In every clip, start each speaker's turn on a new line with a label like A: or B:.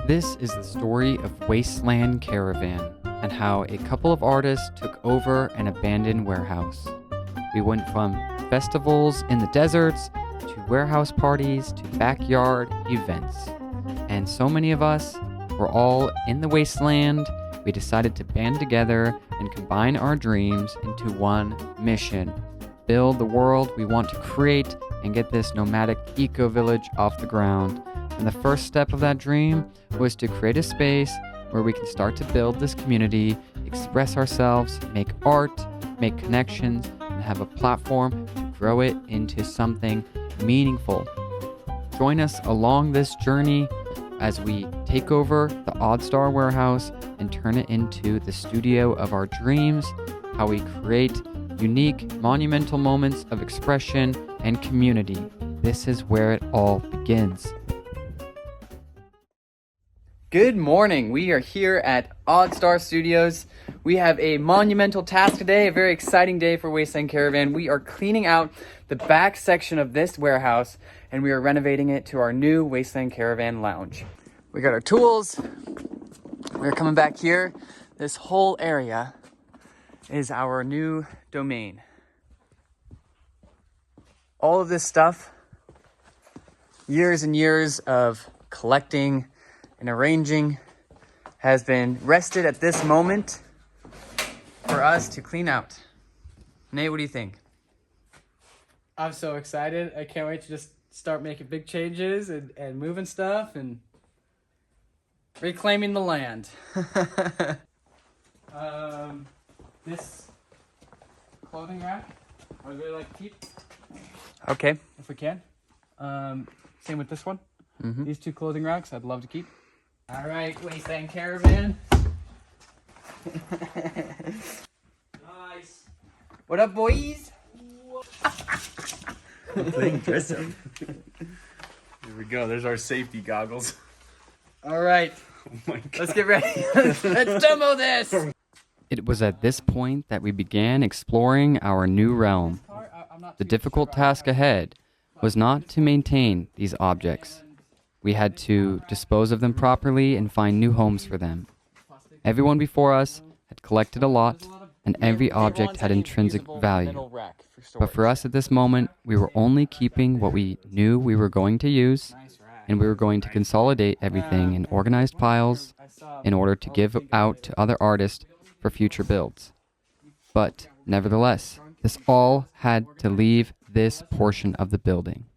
A: This is the story of Wasteland Caravan and how a couple of artists took over an abandoned warehouse. We went from festivals in the deserts to warehouse parties to backyard events. And so many of us were all in the wasteland. We decided to band together and combine our dreams into one mission: build the world we want to create and get this nomadic eco-village off the ground. And the first step of that dream was to create a space where we can start to build this community, express ourselves, make art, make connections, and have a platform to grow it into something meaningful. Join us along this journey as we take over the Oddstar warehouse and turn it into the studio of our dreams, how we create unique, monumental moments of expression and community. This is where it all begins. Good morning. We are here at Oddstar Studios. We have a monumental task today, a very exciting day for Wasteland Caravan. We are cleaning out the back section of this warehouse and we are renovating it to our new Wasteland Caravan lounge. We got our tools. We're coming back here. This whole area is our new domain. All of this stuff, years and years of collecting and arranging, has been rested at this moment for us to clean out. Nate, what do you think?
B: I'm so excited. I can't wait to just start making big changes and moving stuff and reclaiming the land. This clothing rack, I would really like to keep.
A: Okay.
B: If we can. Same with this one.
A: Mm-hmm.
B: These two clothing racks, I'd love to keep. All right, Wasteland Caravan. Nice.
A: What up, boys?
C: Playing dress up. Here we go. There's our safety goggles.
B: All right.
C: Oh my god.
B: Let's get ready. Let's demo this.
A: It was at this point that we began exploring our new realm. The difficult task ahead was not to maintain these objects. We had to dispose of them properly and find new homes for them. Everyone before us had collected a lot, and every object had intrinsic value. But for us at this moment, we were only keeping what we knew we were going to use, and we were going to consolidate everything in organized piles in order to give out to other artists for future builds. But nevertheless, this all had to leave this portion of the building.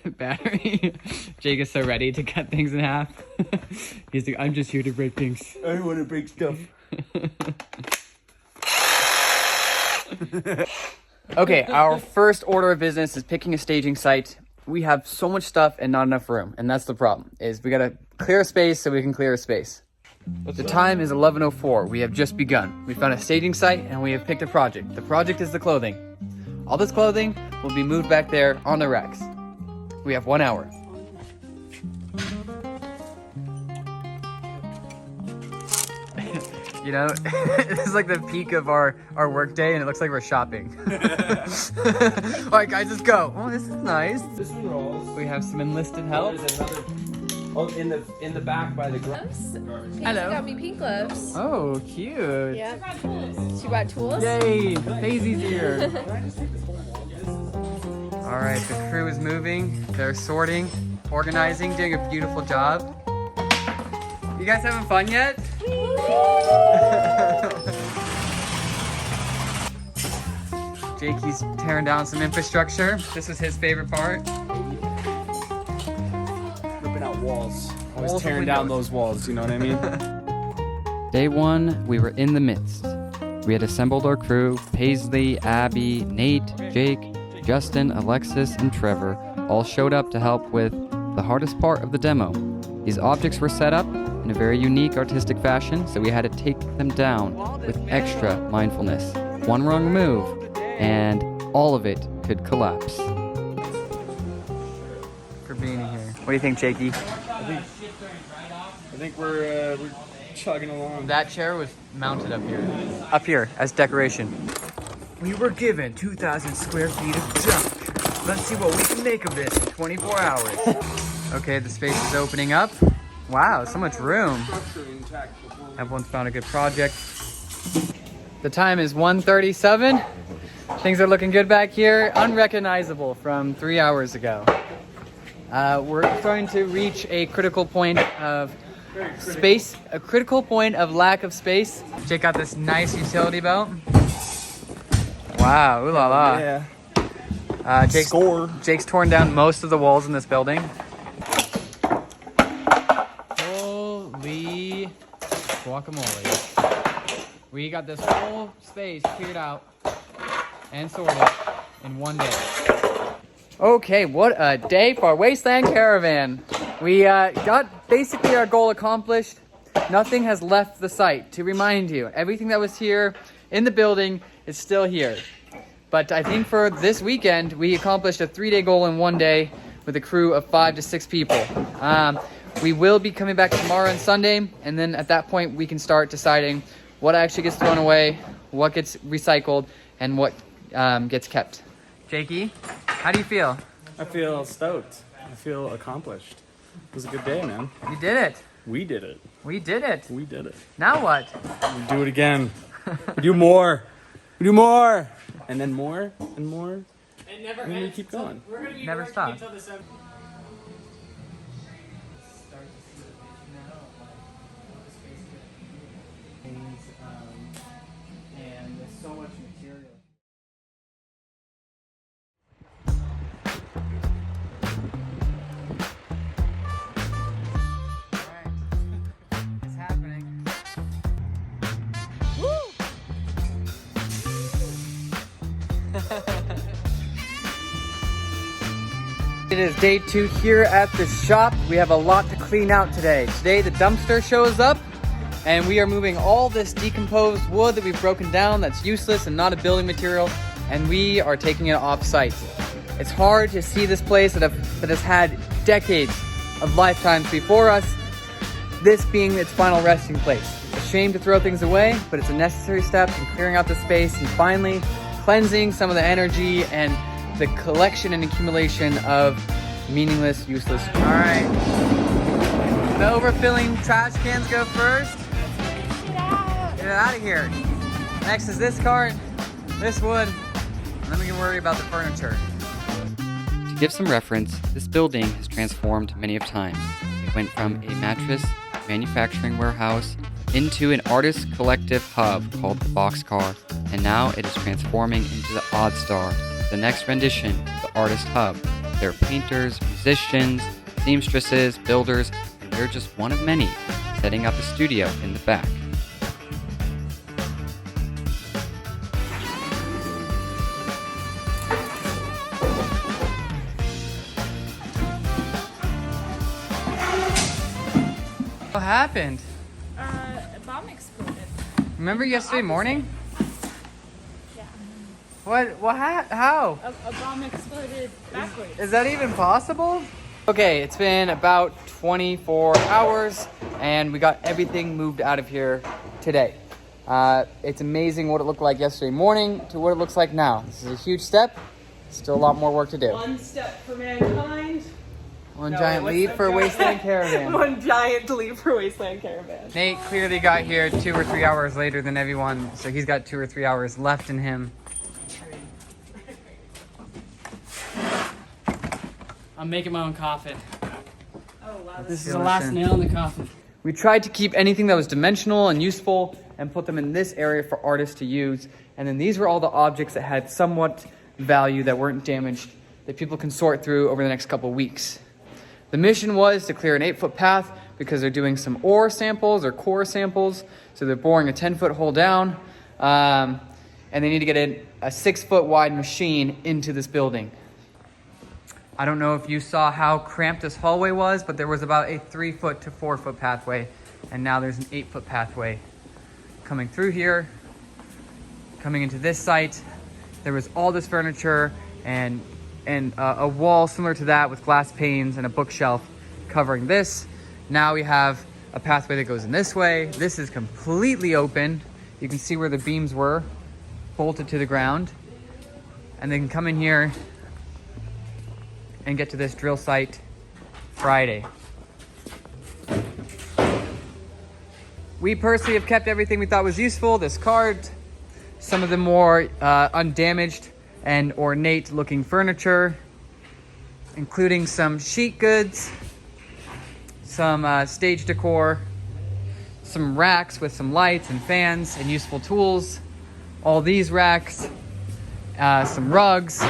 B: Battery. Jake is so ready to cut things in half. He's like, I'm just here to break things.
C: I don't want to break stuff.
A: Okay, our first order of business is picking a staging site. We have so much stuff and not enough room, and that's the problem, is we gotta clear a space so we can clear a space. The time is 11:04. We have just begun. We found a staging site and we have picked a project. The project is the clothing. All this clothing will be moved back there on the racks. We have 1 hour. You know, this is like the peak of our work day and it looks like we're shopping. All right, guys, let's go. Oh, this is nice.
C: This one rolls.
B: We have some enlisted help.
C: There's another. Oh, in the back by the
D: Gloves.
B: Hello.
D: Got me pink gloves.
B: Oh, cute.
D: Yeah. She brought tools.
B: Yay, Daisy's here.
A: All right, the crew is moving. They're sorting, organizing, doing a beautiful job. You guys having fun yet? Jakey's tearing down some infrastructure. This was his favorite part.
C: ripping out walls. I was
A: Walls and
C: tearing down
A: windows.
C: those walls, you know what I mean?
A: Day one, we were in the midst. We had assembled our crew: Paisley, Abby, Nate, Jake, Justin, Alexis, and Trevor all showed up to help with the hardest part of the demo. These objects were set up in a very unique artistic fashion, so we had to take them down with extra mindfulness. One wrong move, and all of it could collapse. For being here. What do you think, Jakey?
C: I think we're chugging along.
A: That chair was mounted up here. Up here, as decoration. We were given 2,000 square feet of junk. Let's see what we can make of this in 24 hours. Okay, the space is opening up. Wow, so much room. Everyone's found a good project. The time is 1:37. Things are looking good back here. Unrecognizable from 3 hours ago. We're starting to reach a critical point of space, a critical point of lack of space. Check out this nice utility belt. Wow, ooh la la.
C: Yeah.
A: Jake's torn down most of the walls in this building. Holy guacamole. We got this whole space cleared out and sorted in one day. Okay, what a day for Wasteland Caravan. We got basically our goal accomplished. Nothing has left the site. To remind you, everything that was here in the building is still here. But I think for this weekend, we accomplished a 3-day goal in one day with a crew of 5 to 6 people. We will be coming back tomorrow and Sunday, and then at that point, we can start deciding what actually gets thrown away, what gets recycled, and what gets kept. Jakey, how do you feel?
C: I feel stoked. I feel accomplished. It was a good day, man.
A: You did it.
C: We did it.
A: We did it.
C: We did it.
A: Now what?
C: We do it again. We do more. We do more. And then more and more.
B: It never
C: And we
B: ends.
C: keep going.
B: We're gonna be
A: Never
B: working
A: stop.
B: until December. And there's so much material.
A: Alright. It's happening. It is day 2 here at the shop. We have a lot to clean out today. Today the dumpster shows up and we are moving all this decomposed wood that we've broken down that's useless and not a building material, and we are taking it off site. It's hard to see this place that has had decades of lifetimes before us, this being its final resting place. It's a shame to throw things away, but it's a necessary step in clearing out the space and finally cleansing some of the energy and the collection and accumulation of meaningless, useless. All right, the overfilling trash cans go first. Get it out of here. Next is this cart, this wood, and then we can worry about the furniture. To give some reference, this building has transformed many of times. It went from a mattress manufacturing warehouse into an artist collective hub called the Boxcar, and now it is transforming into the Oddstar, the next rendition of the Artist Hub. There are painters, musicians, seamstresses, builders, and we're just one of many, setting up a studio in the back. What happened?
D: A bomb exploded.
A: Remember yesterday morning?
D: Yeah.
A: How?
D: A bomb exploded backwards.
A: Is that even possible? Okay, it's been about 24 hours and we got everything moved out of here today. It's amazing what it looked like yesterday morning to what it looks like now. This is a huge step. Still a lot more work to do.
E: One step for mankind.
A: One giant leap for Wasteland Caravan.
E: One giant leap for Wasteland Caravan.
A: Nate clearly got here 2 or 3 hours later than everyone, so he's got 2 or 3 hours left in him.
B: I'm making my own coffin.
E: Oh wow.
B: This is the last nail in the coffin.
A: We tried to keep anything that was dimensional and useful and put them in this area for artists to use. And then these were all the objects that had somewhat value that weren't damaged that people can sort through over the next couple weeks. The mission was to clear an 8-foot path because they're doing some ore samples or core samples. So they're boring a 10-foot hole down. And they need to get a 6-foot wide machine into this building. I don't know if you saw how cramped this hallway was, but there was about a 3-foot to 4-foot pathway. And now there's an 8-foot pathway coming through here, coming into this site. There was all this furniture and a wall similar to that with glass panes and a bookshelf covering this. Now we have a pathway that goes in this way. This is completely open. You can see where the beams were bolted to the ground. And they can come in here and get to this drill site Friday. We personally have kept everything we thought was useful. This cart, some of the more undamaged and ornate looking furniture, including some sheet goods, some stage decor, some racks with some lights and fans and useful tools, all these racks, some rugs,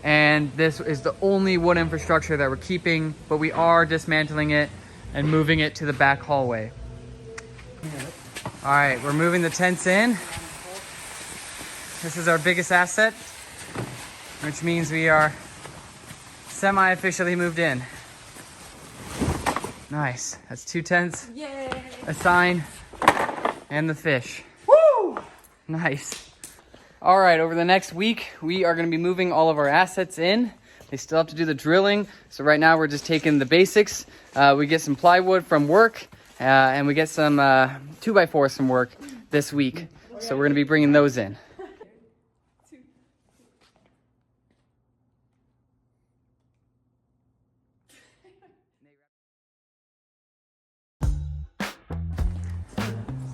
A: and this is the only wood infrastructure that we're keeping, but we are dismantling it and moving it to the back hallway. All right, we're moving the tents in. This is our biggest asset, which means we are semi-officially moved in. Nice. That's 2 tents,
D: Yay!
A: a sign, and the fish. Woo! Nice. All right, over the next week, we are going to be moving all of our assets in. They still have to do the drilling, so right now we're just taking the basics. We get some plywood from work, and we get some 2x4s from work this week. So we're going to be bringing those in.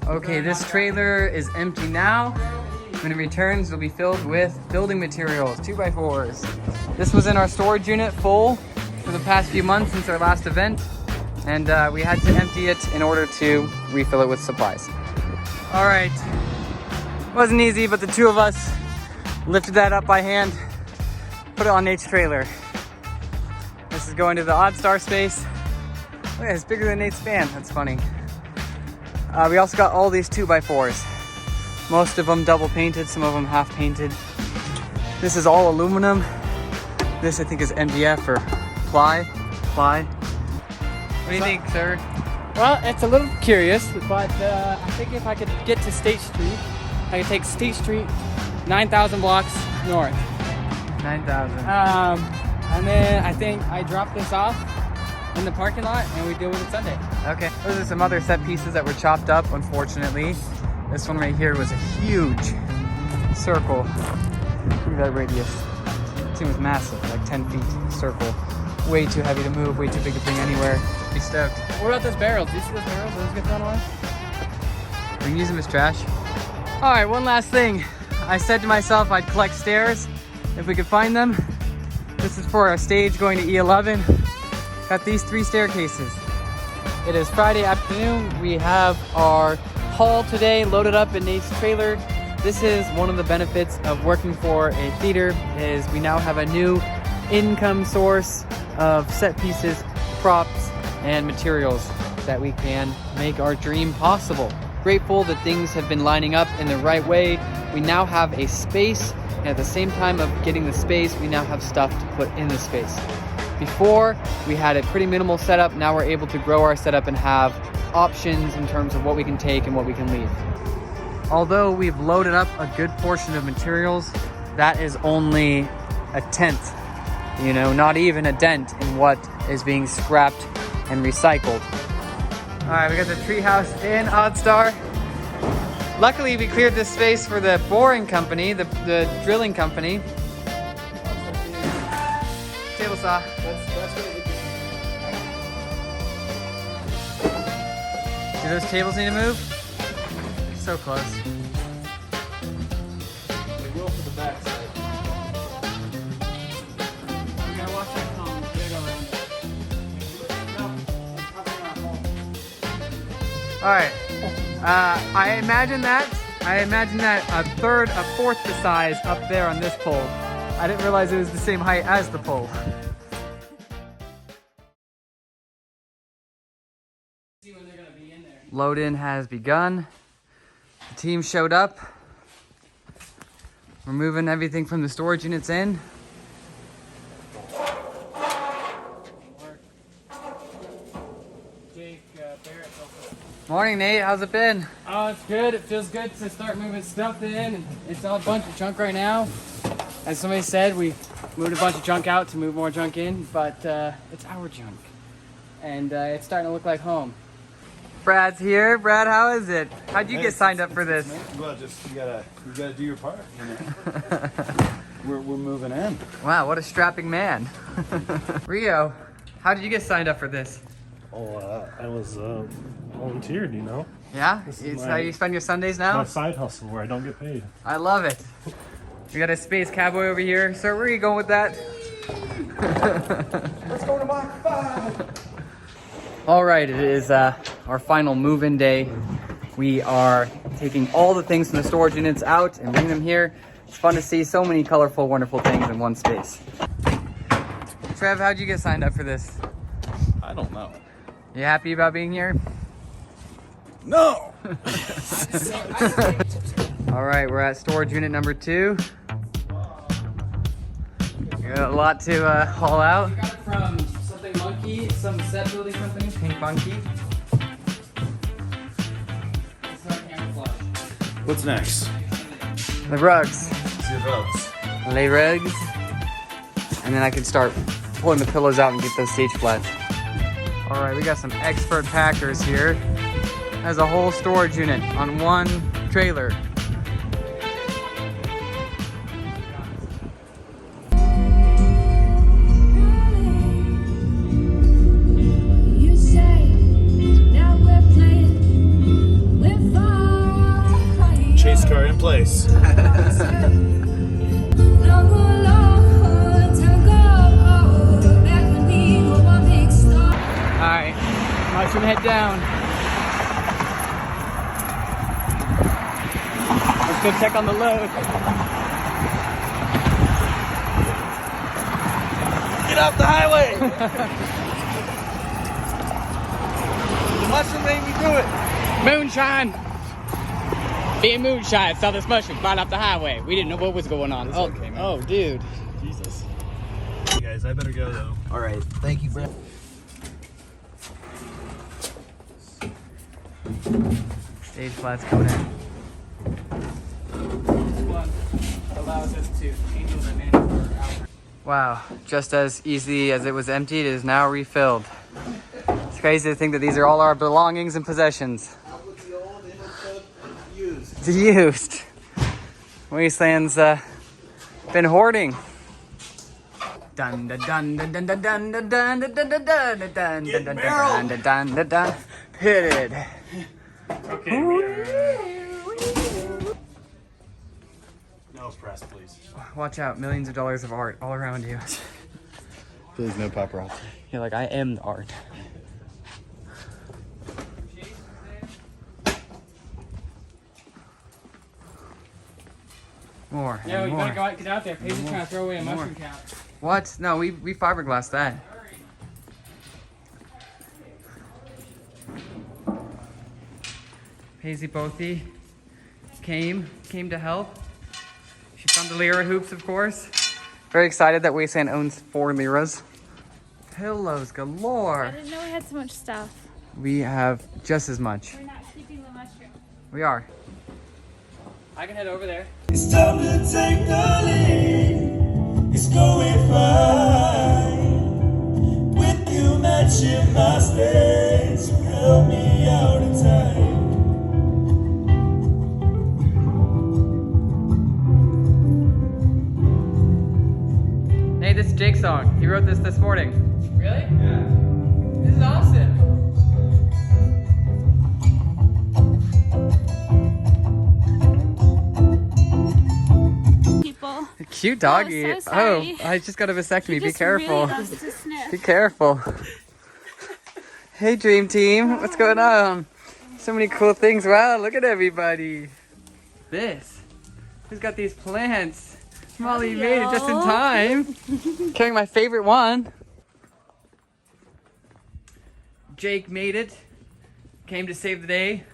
A: Okay, this trailer is empty now. When it returns, it'll be filled with building materials, 2x4s. This was in our storage unit full for the past few months since our last event, and we had to empty it in order to refill it with supplies. All right, wasn't easy, but the two of us lifted that up by hand, put it on Nate's trailer. This is going to the OddStar space. Look, it's bigger than Nate's van, that's funny. We also got all these 2x4s. Most of them double painted, some of them half painted. This is all aluminum. This I think is MDF or ply. What do you think, sir?
B: Well, it's a little curious, but I think if I could get to State Street, I could take State Street 9,000 blocks north.
A: 9,000.
B: And then I think I drop this off in the parking lot and we deal with it Sunday.
A: Okay, those are some other set pieces that were chopped up, unfortunately. This one right here was a huge circle. Look at that radius. This thing was massive, like 10 feet circle. Way too heavy to move, way too big to bring anywhere. Be stoked.
B: What about those barrels? Do you see those barrels? Those get thrown away?
A: We can use them as trash. All right, one last thing. I said to myself I'd collect stairs if we could find them. This is for our stage going to E11. Got these 3 staircases. It is Friday afternoon. We have our haul today loaded up in Nate's trailer. This is one of the benefits of working for a theater, is we now have a new income source of set pieces, props, and materials that we can make our dream possible. Grateful that things have been lining up in the right way. We now have a space, and at the same time of getting the space, we now have stuff to put in the space. Before, we had a pretty minimal setup. Now we're able to grow our setup and have options in terms of what we can take and what we can leave. Although we've loaded up a good portion of materials, that is only a tenth, you know, not even a dent in what is being scrapped and recycled. All right, we got the treehouse in OddStar. Luckily, we cleared this space for the boring company, the drilling company. Table saw. Do those tables need to move? So close.
C: They will for the back side.
B: We gotta watch that column. We gotta go around it. No, it's probably not home.
A: All right. I imagine that a fourth the size up there on this pole. I didn't realize it was the same height as the pole.
B: See when they're gonna be in there.
A: Load-in has begun. The team showed up. We're moving everything from the storage units in.
B: Jake Barrett.
A: Morning, Nate. How's it been?
B: Oh, it's good. It feels good to start moving stuff in. And it's all a bunch of junk right now. As somebody said, we moved a bunch of junk out to move more junk in, but it's our junk. And it's starting to look like home.
A: Brad's here. Brad, how is it? How'd you get signed up for this?
C: Well, just you gotta do your part. You know? we're moving in.
A: Wow, what a strapping man. Rio, how did you get signed up for this?
F: Oh, I was volunteered, you know.
A: Yeah?
F: This is
A: It's
F: my-
A: how you spend your Sundays now?
F: My side hustle where I don't get paid.
A: I love it. We got a space cowboy over here. So where are you going with that?
C: Let's go to Mach 5.
A: All right, it is our final move-in day. We are taking all the things from the storage units out and bringing them here. It's fun to see so many colorful, wonderful things in one space. Trev, how'd you get signed up for this?
C: I don't know.
A: You happy about being here?
C: No.
A: All right, we're at storage unit number 2. We got a lot to haul out.
B: We got it from something monkey, some set building company.
A: Pink monkey.
B: It's not camouflage.
C: What's next?
A: The rugs.
C: See the rugs.
A: Les rugs. And then I can start pulling the pillows out and get those stage flats. All right, we got some expert packers here. Has a whole storage unit on one trailer.
G: You say that we're playing with fire.
F: Chase car in place.
A: All right, mushroom head down. Let's go check on the load.
C: Get off the highway. The mushroom made me do it.
B: Moonshine! Being moonshine, saw this mushroom flying off the highway. We didn't know what was going on. Oh, dude.
F: Jesus. Hey guys, I better go though.
C: All right. Thank you, Brent.
A: Stage flats coming in.
B: This one allows us to angel them in for hours.
A: Wow, just as easy as it was emptied, it is now refilled. It's crazy to think that these are all our belongings and possessions. Used. Wasteland's been hoarding. Dun dun dun dun dun dun dun dun dun dun dun dun dun dun dun dun dun dun dun. Pitted.
F: Okay. Nose press, please.
A: Watch out, millions of dollars of art all around you.
C: Please, no paparazzi.
A: You're like, I am the art. More.
B: Yo,
A: and
B: you
A: more.
B: gotta go out, get out there. Paisley's trying to throw away a
A: More.
B: mushroom count.
A: What? No, we fiberglassed that. Paisley Bothy came to help. She found the Lyra hoops, of course. Very excited that Wasteland owns 4 Lyras. Pillows
D: I
A: galore.
D: didn't know we had so much stuff.
A: We have just as much.
D: We're not keeping the mushroom.
A: We are.
B: I can head over there.
H: It's time to take the lead. It's going fine. With you matching my stage, you help me out in time.
A: Hey, this is Jake's song. He wrote this morning.
B: Really? Yeah. This is awesome.
D: People.
A: Cute doggy.
D: Oh, so sorry.
A: I just got a vasectomy.
D: He
A: Be
D: just
A: careful.
D: Really loves to sniff.
A: Be careful. Hey, Dream Team. What's going on? So many cool things. Wow, look at everybody. This. Who's got these plants? Molly made it just in time. Carrying my favorite one. Jake made it. Came to save the day.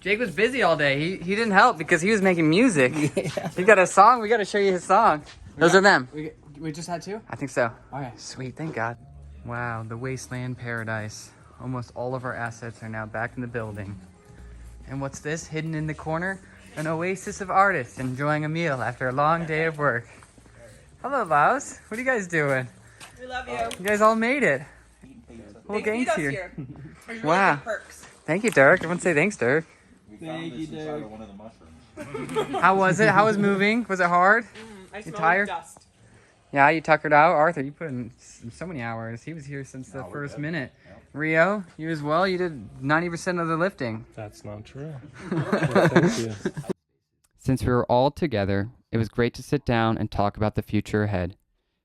A: Jake was busy all day. He didn't help because he was making music. He got a song. We got to show you his song. Those are them.
B: We just had 2?
A: I think so.
B: Okay.
A: Sweet, thank God. Wow, the Wasteland Paradise. Almost all of our assets are now back in the building. And what's this hidden in the corner? An oasis of artists enjoying a meal after a long day of work. Hello, Laos. What are you guys doing?
E: We love you.
A: You guys all made it. Whole
E: They
A: gang's
E: feed us
A: here.
E: here. There's really
A: Wow.
E: good perks.
A: Thank you, Dirk. Everyone say thanks, Dirk.
C: Thank you, Derek.
A: How was it? How was moving? Was it hard?
E: I smell
B: tired?
E: like dust.
B: Yeah, you tuckered out. Arthur, you put in so many hours. He was here since the first minute. Rio, you as well. You did 90% of the lifting.
F: That's not true. Well, thank you.
A: Since we were all together, it was great to sit down and talk about the future ahead.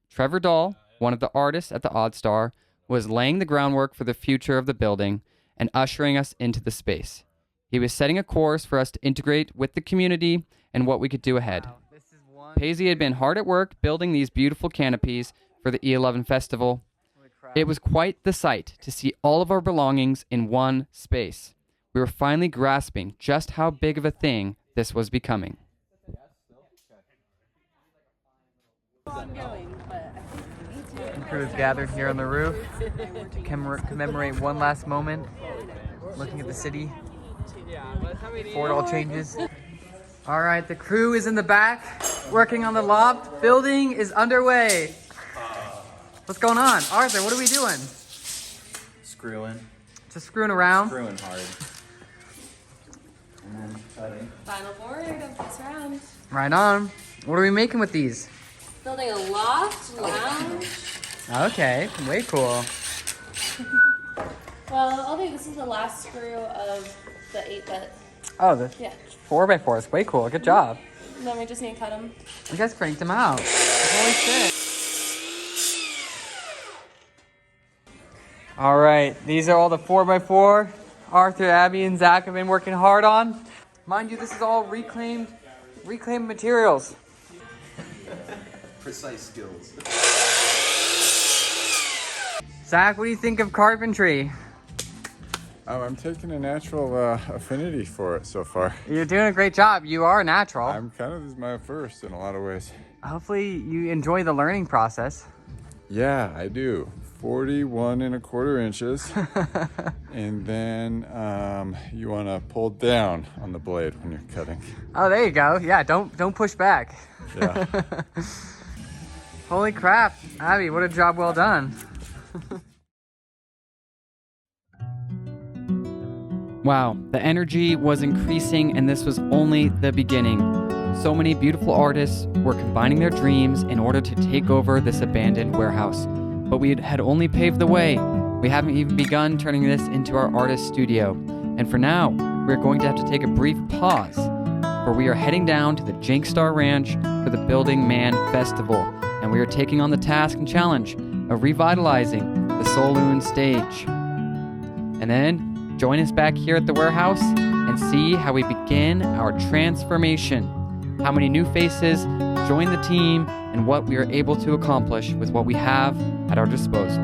A: Trevor Dahl, one of the artists at the Odd Star, was laying the groundwork for the future of the building and ushering us into the space. He was setting a course for us to integrate with the community and what we could do ahead. Paisley had been hard at work building these beautiful canopies for the E11 festival. It was quite the sight to see all of our belongings in one space. We were finally grasping just how big of a thing this was becoming.
B: The crew is gathered here on the roof to commemorate one last moment, looking at the city before it all changes. All right, the crew is in the back, working on the loft. Building is underway. What's going on? Arthur, what are we doing?
I: Screwing.
B: Just screwing around.
I: Screwing hard. And then cutting.
J: Final board of this round.
B: Right on. What are we making with these?
J: Building a loft, lounge.
B: Okay, way cool.
J: Well, I'll think this is the last screw of the 8-bit.
B: Oh, the
J: Yeah.
B: 4x4s, way cool. Good job.
J: Then we just need to cut them.
B: You guys cranked them out. Holy shit. All right, these are all the 4x4 Arthur, Abby, and Zach have been working hard on. Mind you, this is all reclaimed materials.
I: Precise skills.
B: Zach, what do you think of carpentry?
K: I'm taking a natural affinity for it so far.
B: You're doing a great job. You are natural.
K: I'm kind of my first in a lot of ways.
B: Hopefully you enjoy the learning process.
K: Yeah, I do. 41 1/4 inches. And then you want to pull down on the blade when you're cutting.
B: Oh, there you go. Yeah, don't push back.
K: Yeah.
B: Holy crap. Abby, what a job well done.
A: Wow, the energy was increasing, and this was only the beginning. So many beautiful artists were combining their dreams in order to take over this abandoned warehouse. But we had only paved the way. We haven't even begun turning this into our artist studio. And for now, we're going to have to take a brief pause, for we are heading down to the Jink Star Ranch for the Building Man Festival, and we are taking on the task and challenge of revitalizing the Saloon stage. And then, join us back here at the warehouse and see how we begin our transformation. How many new faces join the team and what we are able to accomplish with what we have at our disposal.